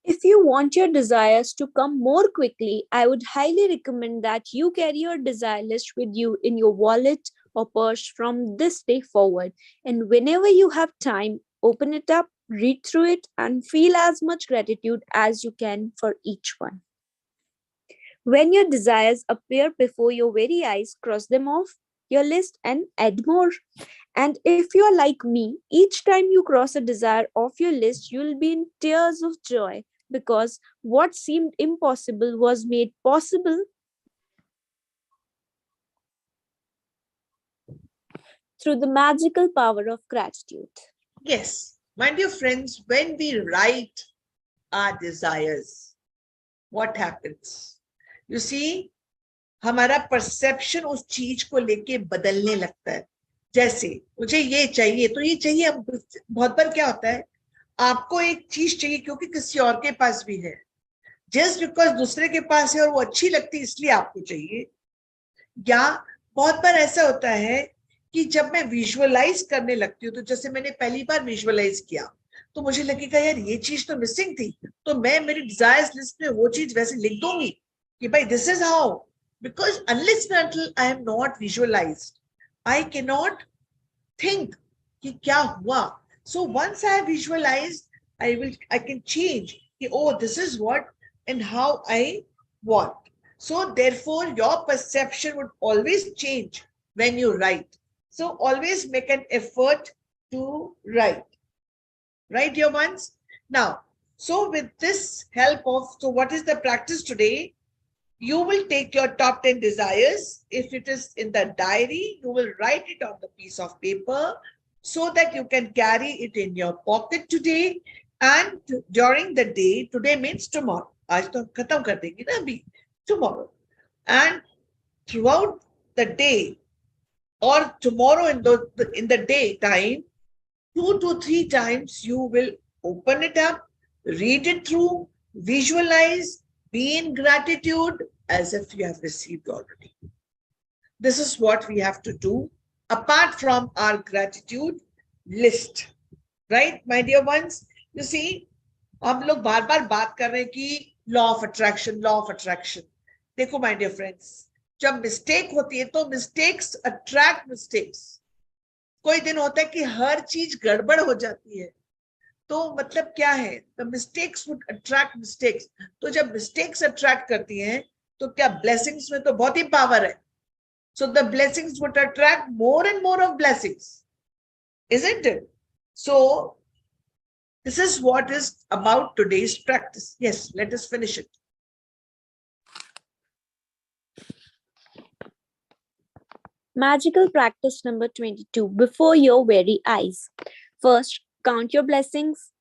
If you want your desires to come more quickly, I would highly recommend that you carry your desire list with you in your wallet or purse from this day forward. And whenever you have time, open it up, read through it, and feel as much gratitude as you can for each one. When your desires appear before your very eyes, cross them off your list and add more. And if you're like me, each time you cross a desire off your list, you'll be in tears of joy, because what seemed impossible was made possible through the magical power of gratitude. Yes, my dear friends, when we write our desires, what happens? You see, हमारा perception उस चीज को लेके बदलने लगता है. जैसे मुझे ये चाहिए तो ये चाहिए. अब बहुत बार क्या होता है, आपको एक चीज चाहिए क्योंकि किसी और के पास भी है. जस्ट बिकॉज दूसरे के पास है और वो अच्छी लगती है इसलिए आपको चाहिए. या बहुत बार ऐसा होता है कि जब मैं विजुअलाइज करने लगती हूँ, तो जैसे मैंने पहली बार विजुअलाइज किया तो मुझे लगेगा यार ये चीज तो मिसिंग थी, तो मैं मेरी डिजायर्स लिस्ट में वो चीज वैसे लिख दूंगी कि भाई this is how. Because unless and until I am not visualized, I cannot think कि क्या हुआ. So once I have visualized, I can change. कि, oh, this is what and how I want. So therefore, your perception would always change when you write. So always make an effort to write. Right, dear ones? Now, so with this help of, so what is the practice today? You will take your top 10 desires. If it is in the diary, you will write it on the piece of paper so that you can carry it in your pocket today. And during the day, today means tomorrow. आज तो खत्म कर देंगे ना अभी, tomorrow. And throughout the day or tomorrow in the daytime, 2 to 3 times you will open it up, read it through, visualize, be in gratitude as if you have received already. This is what we have to do apart from our gratitude list. Right, my dear ones? You see, हम लोग बार बार बात कर रहे हैं कि law of attraction, law of attraction. देखो my dear friends, जब mistake होती है तो mistakes attract mistakes. कोई दिन होता है कि हर चीज गड़बड़ हो जाती है, तो मतलब क्या है? The mistakes would attract mistakes. तो जब mistakes attract करती हैं, तो क्या blessings में तो बहुत ही power है. So the blessings would attract more and more of blessings, isn't it? So this is what is about today's practice. Yes, let us finish it. Magical practice number 22 before your very eyes. First, count your blessings.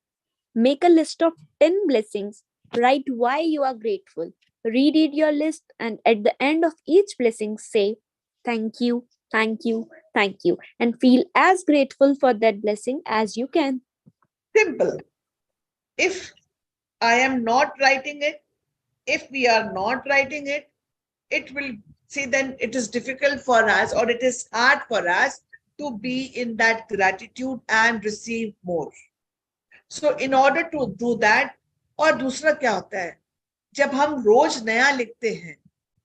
Make a list of 10 blessings. Write why you are grateful. Reread your list, and at the end of each blessing, say, thank you, thank you, thank you, and feel as grateful for that blessing as you can. Simple. If I am not writing it, if we are not writing it, it will see then it is difficult for us, or it is hard for us to be in that gratitude and receive more. So in order to do that, और दूसरा क्या होता है, जब हम रोज नया लिखते हैं,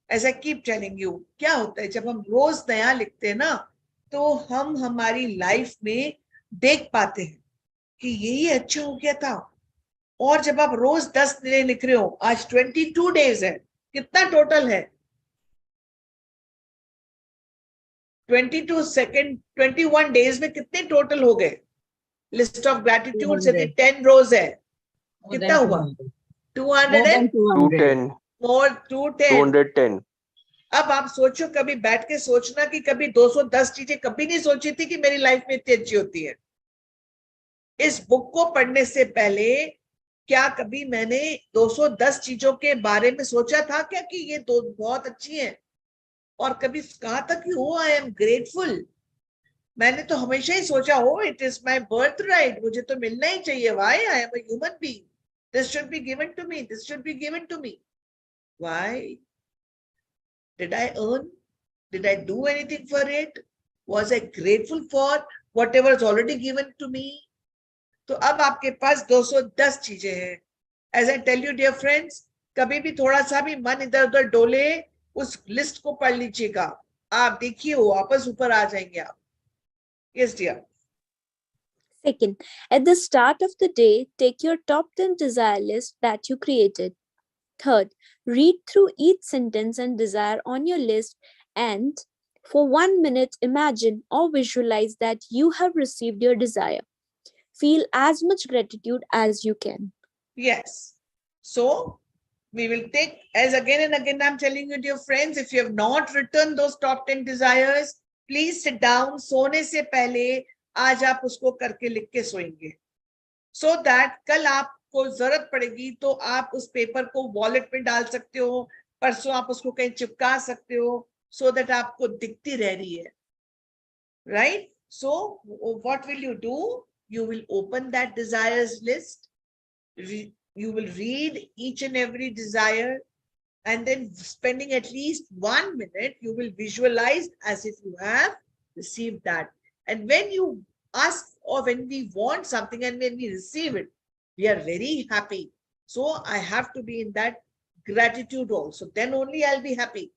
as I keep telling you, क्या होता है जब हम रोज नया लिखते हैं ना, तो हम हमारी लाइफ में देख पाते हैं कि यही अच्छा हो गया था. और जब आप रोज 10 दिन लिख रहे हो, आज 22 डेज है, कितना टोटल है? 22 सेकेंड 21 डेज में कितने टोटल हो गए? लिस्ट ऑफ ग्रैटिट्यूड से 10 रोज है, कितना हुआ? 210 more 210. 210 अब आप सोचो, कभी बैठ के सोचना कि कभी 210 चीजें कभी नहीं सोची थी कि मेरी लाइफ में इतनी अच्छी होती है. इस बुक को पढ़ने से पहले क्या कभी मैंने 210 चीजों के बारे में सोचा था क्या कि ये दो बहुत अच्छी हैं? और कभी कहा था कि ओ आई एम ग्रेटफुल? मैंने तो हमेशा ही सोचा, हो it is my birthright, मुझे तो मिलना ही चाहिए. Why? I am a human being, this should be given to me, this should be given to me. Why? Did I earn? Did I do anything for it? Was I grateful for whatever is already given to me? तो अब आपके पास 210 चीजें हैं. As I tell you, dear friends, कभी भी थोड़ा सा भी मन इधर उधर डोले, उस लिस्ट को पढ़ लीजिएगा. आप देखिए वो वापस ऊपर आ जाएंगे आप. Yes, dear. Second, at the start of the day, take your top 10 desire list that you created. Third, read through each sentence and desire on your list, and for 1 minute, imagine or visualize that you have received your desire. Feel as much gratitude as you can. Yes. So we will take, as again and again I'm telling you, dear friends, if you have not written those top 10 desires, please sit down. सोने से पहले आज आप उसको करके लिख के सोएंगे, so that कल आपको जरूरत पड़ेगी तो आप उस पेपर को वॉलेट में डाल सकते हो, परसों आप उसको कहीं चिपका सकते हो, so that आपको दिखती रह रही है. Right? So what will you do? You will open that desires list. You will read each and every desire, and then spending at least 1 minute, you will visualize as if you have received that. And when you ask, or when we want something and when we receive it, we are very happy. So I have to be in that gratitude also. Then only I'll be happy.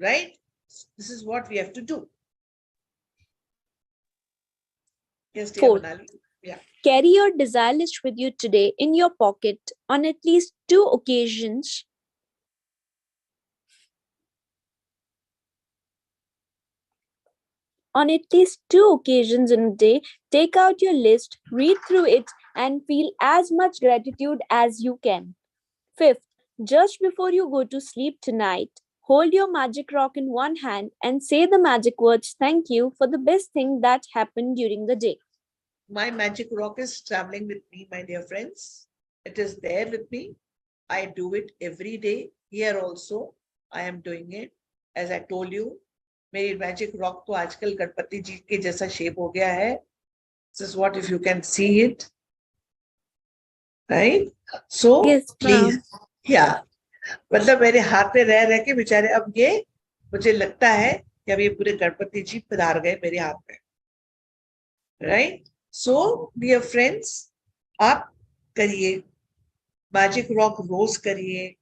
Right? This is what we have to do. Yes, dear Fourth, Manali. Yeah. carry your desire list with you today in your pocket on at least 2 occasions. On at least 2 occasions in a day, take out your list, read through it, and feel as much gratitude as you can. Fifth, just before you go to sleep tonight, hold your magic rock in one hand and say the magic words, thank you, for the best thing that happened during the day. My magic rock is traveling with me, my dear friends. It is there with me. I do it every day. Here also, I am doing it. As I told you, मेरी magic rock तो आजकल गणपति जी के जैसा shape हो गया है. This is what, if you can see it, right? So Yes, please, yeah. मतलब मेरे हाथ में रह रह के बेचारे अब ये मुझे लगता है कि अब ये पूरे गणपति जी पधार गए मेरे हाथ में. Right? So, dear friends, आप करिए मैजिक रॉक रोज करिए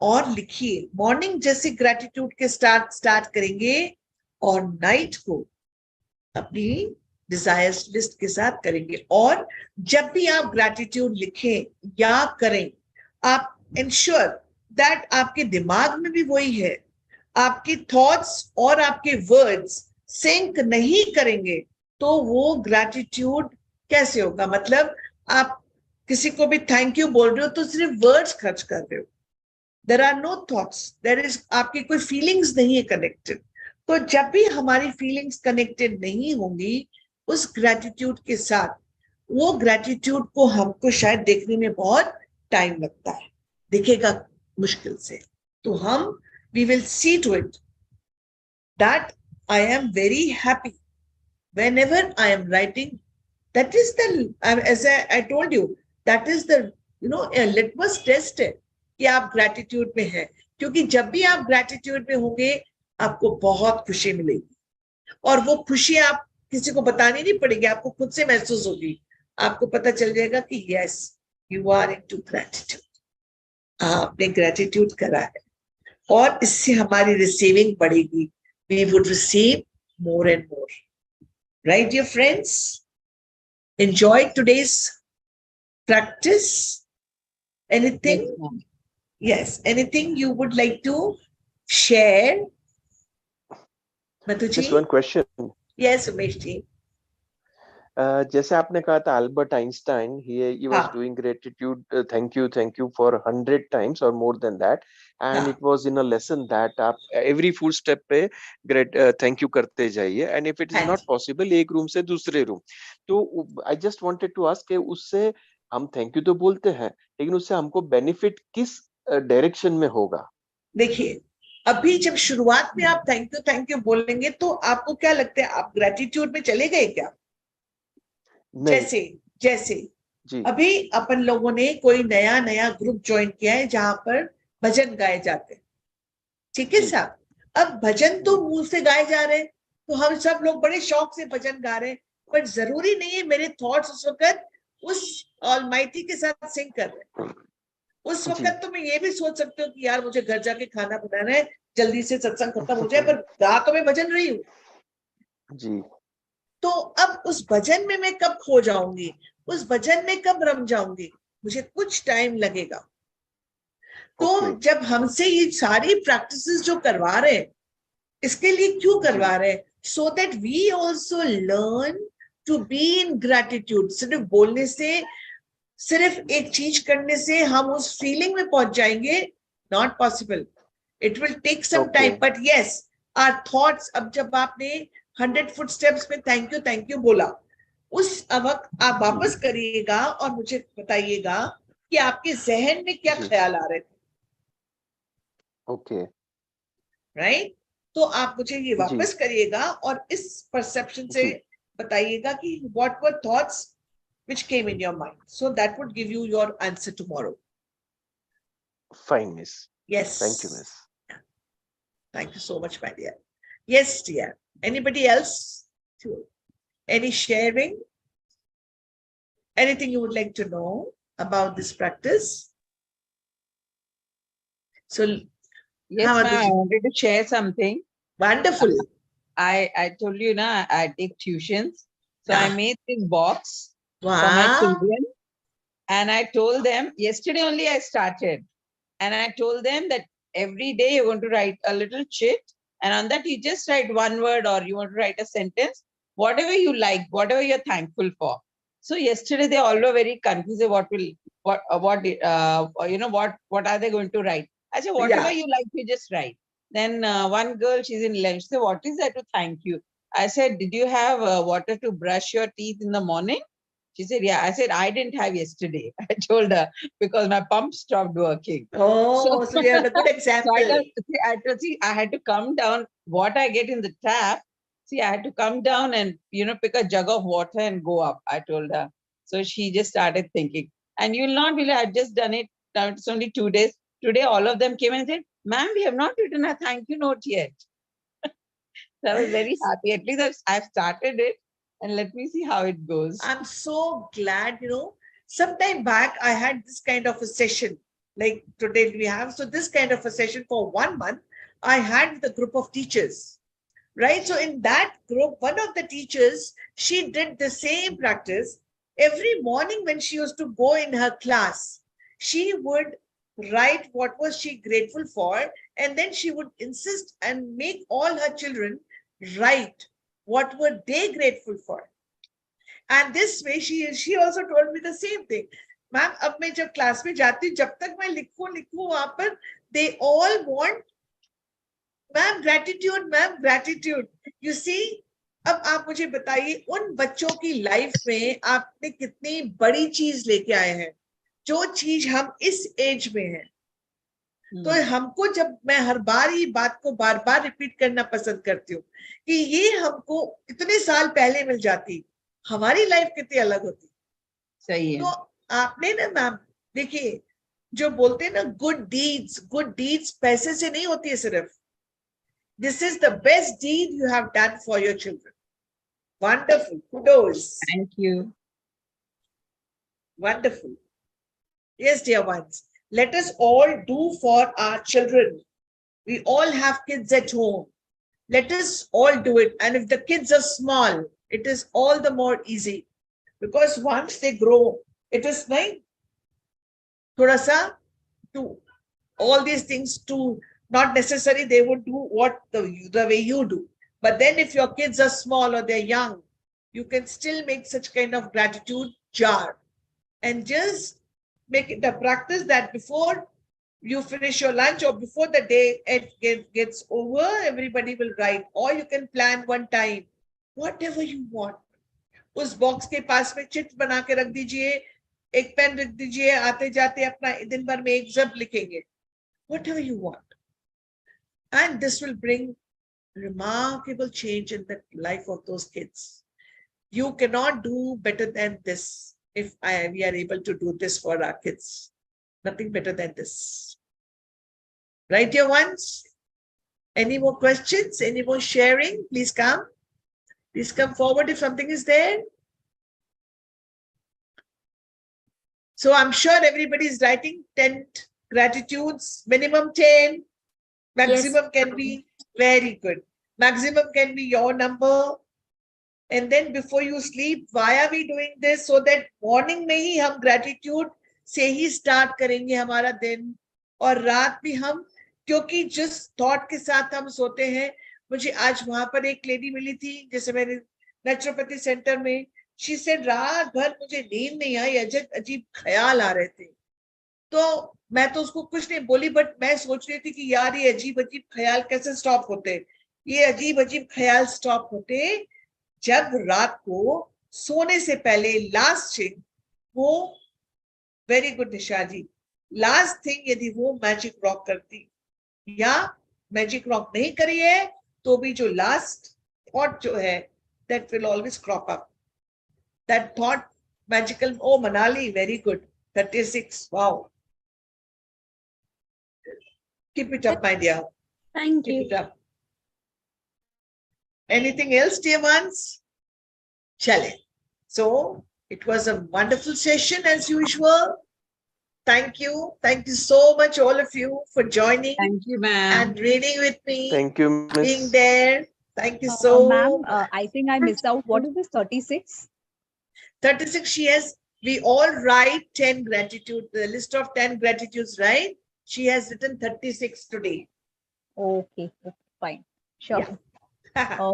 और लिखिए. मॉर्निंग जैसे ग्रेटिट्यूड के स्टार्ट करेंगे और नाइट को अपनी डिजायर्स लिस्ट के साथ करेंगे. और जब भी आप ग्रेटिट्यूड लिखें या करें, आप इंश्योर दैट आपके दिमाग में भी वही है. आपके थॉट्स और आपके वर्ड्स सिंक नहीं करेंगे तो वो ग्रेटिट्यूड कैसे होगा? मतलब आप किसी को भी थैंक यू बोल रहे हो तो सिर्फ वर्ड्स खर्च कर रहे हो. There are no thoughts. There is आपकी कोई फीलिंग्स नहीं है कनेक्टेड. तो जब भी हमारी फीलिंग्स कनेक्टेड नहीं होंगी उस ग्रेटिट्यूड के साथ, वो ग्रेटिट्यूड को हमको शायद देखने में बहुत टाइम लगता है, दिखेगा मुश्किल से। तो हम we will see to it that I am very happy whenever I am writing. That is the, as I told you, that is the, a litmus test है कि आप gratitude में हैं, क्योंकि जब भी आप gratitude में होंगे आपको बहुत खुशी मिलेगी, और वो खुशी आप किसी को बतानी नहीं पड़ेगी, आपको खुद से महसूस होगी। आपको पता चल जाएगा कि yes, you are into gratitude, आपने gratitude करा है, और इससे हमारी रिसीविंग बढ़ेगी। We would receive more and more. Right, dear friends? Enjoy today's practice. Anything? Yes, ma'am. Yes. Anything you would like to share? Madhuji? Just one question. Yes, Umesh ji. जैसे आपने कहा था अल्बर्ट आइंस्टाइन, he was हाँ. doing gratitude, thank you for 100 times or more than that, and हाँ. it was in a lesson that आप every full step पे great thank you करते जाइए, and if it is हाँ not ji. possible एक room से दूसरे room, तो I just wanted to ask कि उससे हम thank you तो बोलते हैं, लेकिन उससे हमको benefit किस डायरेक्शन में होगा? देखिए, अभी जब शुरुआत में आप थैंक यू बोलेंगे तो आपको क्या लगता है, आप ग्रेटिट्यूड में चले गए क्या? नहीं. जैसे जी. अभी अपन लोगों ने कोई नया ग्रुप ज्वाइन किया है जहां पर भजन गाए जाते हैं, ठीक है जी. साहब? अब भजन तो मुंह से गाए जा रहे हैं, तो हम सब लोग बड़े शौक से भजन गा रहे हैं, पर जरूरी नहीं है मेरे थॉट्स उस वक्त उस ऑलमाइटी के साथ सिंक कर रहे हैं। उस जी. वक्त तो मैं ये भी सोच सकती हूँ कि यार मुझे घर जाके खाना बनाना है, जल्दी से सत्संग खत्म हो जाए, पर गा तो मैं भजन रही हूँ। जी. तो अब उस भजन में मैं कब खो जाऊंगी, उस भजन में कब रम जाऊंगी, मुझे कुछ टाइम लगेगा। तो Okay. जब हमसे ये सारी प्रैक्टिसेस जो करवा रहे हैं, इसके लिए क्यों करवा रहे हैं? So that we also learn to be in gratitude. सिर्फ बोलने से, सिर्फ एक चीज करने से हम उस फीलिंग में पहुंच जाएंगे? Not possible. It will take some time, but yes, our thoughts. अब जब आपने 100 फुटस्टेप्स में थैंक यू बोला, उस वक्त आप वापस करिएगा और मुझे बताइएगा कि आपके जहन में क्या ख्याल आ रहे थे। ओके. राइट? तो आप मुझे ये वापस करिएगा और इस परसेप्शन से बताइएगा कि what were thoughts which came in your mind, so that would give you your answer tomorrow. Fine, miss. Yes. Thank you, miss. Thank you so much, my dear. Yes, dear. Anybody else? Any sharing? Anything you would like to know about this practice? So, Yes, ma'am, I wanted to share something. Wonderful. I told you, na, I take tuitions. So I made this box for my Wow. children. And I told them, yesterday only I started. And I told them that every day you're going to write a little chit. And on that, you just write one word or you want to write a sentence, whatever you like, whatever you're thankful for. So yesterday they all were very confused. What are they going to write? I said, whatever you like, you just write. Then one girl, she's in 11th. She said, what is that to thank you? I said, did you have water to brush your teeth in the morning? She said, yeah. I said, I didn't have yesterday. I told her because my pump stopped working. Oh, so you have a good example. I had to come down. What I get in the tap, I had to come down and, pick a jug of water and go up. I told her. So she just started thinking. And you will not believe, I've just done it. Now it's only 2 days. Today, all of them came and said, ma'am, we have not written a thank you note yet. So I was very happy. At least I've started it. And let me see how it goes. I'm so glad, sometime back I had this kind of a session like today we have. So this kind of a session for 1 month, I had with a group of teachers, right? So in that group, one of the teachers, she did the same practice. Every morning when she used to go in her class, she would write what was she grateful for, and then she would insist and make all her children write what were they grateful for. And this way, she also told me the same thing. Ma'am, अब मैं जब class में जाती हूँ, जब तक मैं लिखूं वहां पर, they all want ma'am gratitude you see. अब आप मुझे बताइए उन बच्चों की लाइफ में आपने कितनी बड़ी चीज लेके आए हैं, जो चीज हम इस एज में हैं। तो हमको, जब मैं हर बार ये बात को बार बार रिपीट करना पसंद करती हूँ कि ये हमको इतने साल पहले मिल जाती, हमारी लाइफ कितनी अलग होती। सही है। तो आपने ना मैम, देखिए जो बोलते हैं ना गुड डीड्स पैसे से नहीं होती है सिर्फ। This is the best did you have done for your children. Wonderful, kudos, Thank you. wonderful. Yes, dear ones, let us all do for our children. We all have kids at home. Let us all do it. And if the kids are small, it is all the more easy, because once they grow, it is like thoda sa to all these things to not necessary they would do what the way you do. But then if your kids are small or they're young, you can still make such kind of gratitude jar and just make it a practice that before you finish your lunch or before the day gets over, everybody will write, or you can plan one time, whatever you want. उस box के पास में chit बना के रख दीजिए, एक pen रख दीजिए, आते जाते अपना दिन भर में एक जब लिखेंगे, whatever you want. And this will bring remarkable change in the life of those kids. You cannot do better than this. If we are able to do this for our kids, nothing better than this. Right, dear ones? Any more questions? Any more sharing? Please come. Please come forward if something is there. So I'm sure everybody is writing 10 gratitudes, minimum 10, maximum can be very good. Maximum can be your number. And then before you sleep, why are we doing this? So that morning में ही हम gratitude से ही start करेंगे हमारा दिन, और रात भी हम, क्योंकि जिस thought के साथ हम सोते हैं, मुझे आज वहां पर एक लेडी मिली थी, जैसे मेरे नेचुरोपैथी सेंटर में, she said रात भर मुझे नींद नहीं आई, अजीब ख्याल आ रहे थे। तो मैं तो उसको कुछ नहीं बोली, बट मैं सोच रही थी कि यार ये अजीब ख्याल कैसे स्टॉप होते। ये अजीब ख्याल स्टॉप होते जब रात को सोने से पहले लास्ट थिंग वो, वेरी गुड निशा जी, लास्ट थिंग यदि वो मैजिक रॉक करती या मैजिक रॉक नहीं करी है, तो भी जो लास्ट थॉट जो है, that will always crop up, that thought magical. Oh Manali, very good, 36, wow, keep it up, my dear. Thank Keep you. it up. Anything else, dear ones? Chale. So it was a wonderful session as usual. Thank you. Thank you so much, all of you, for joining Thank you, ma'am. and reading with me, Thank you, being Miss. there. Thank you so Ma'am, much. I think I missed out. What is this 36? 36, she has, we all write 10 gratitude, the list of 10 gratitudes, right? She has written 36 today. Okay, fine. Sure. Yeah.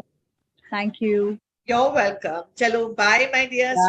Thank you. You're welcome. Chalo, bye, my dear. Bye.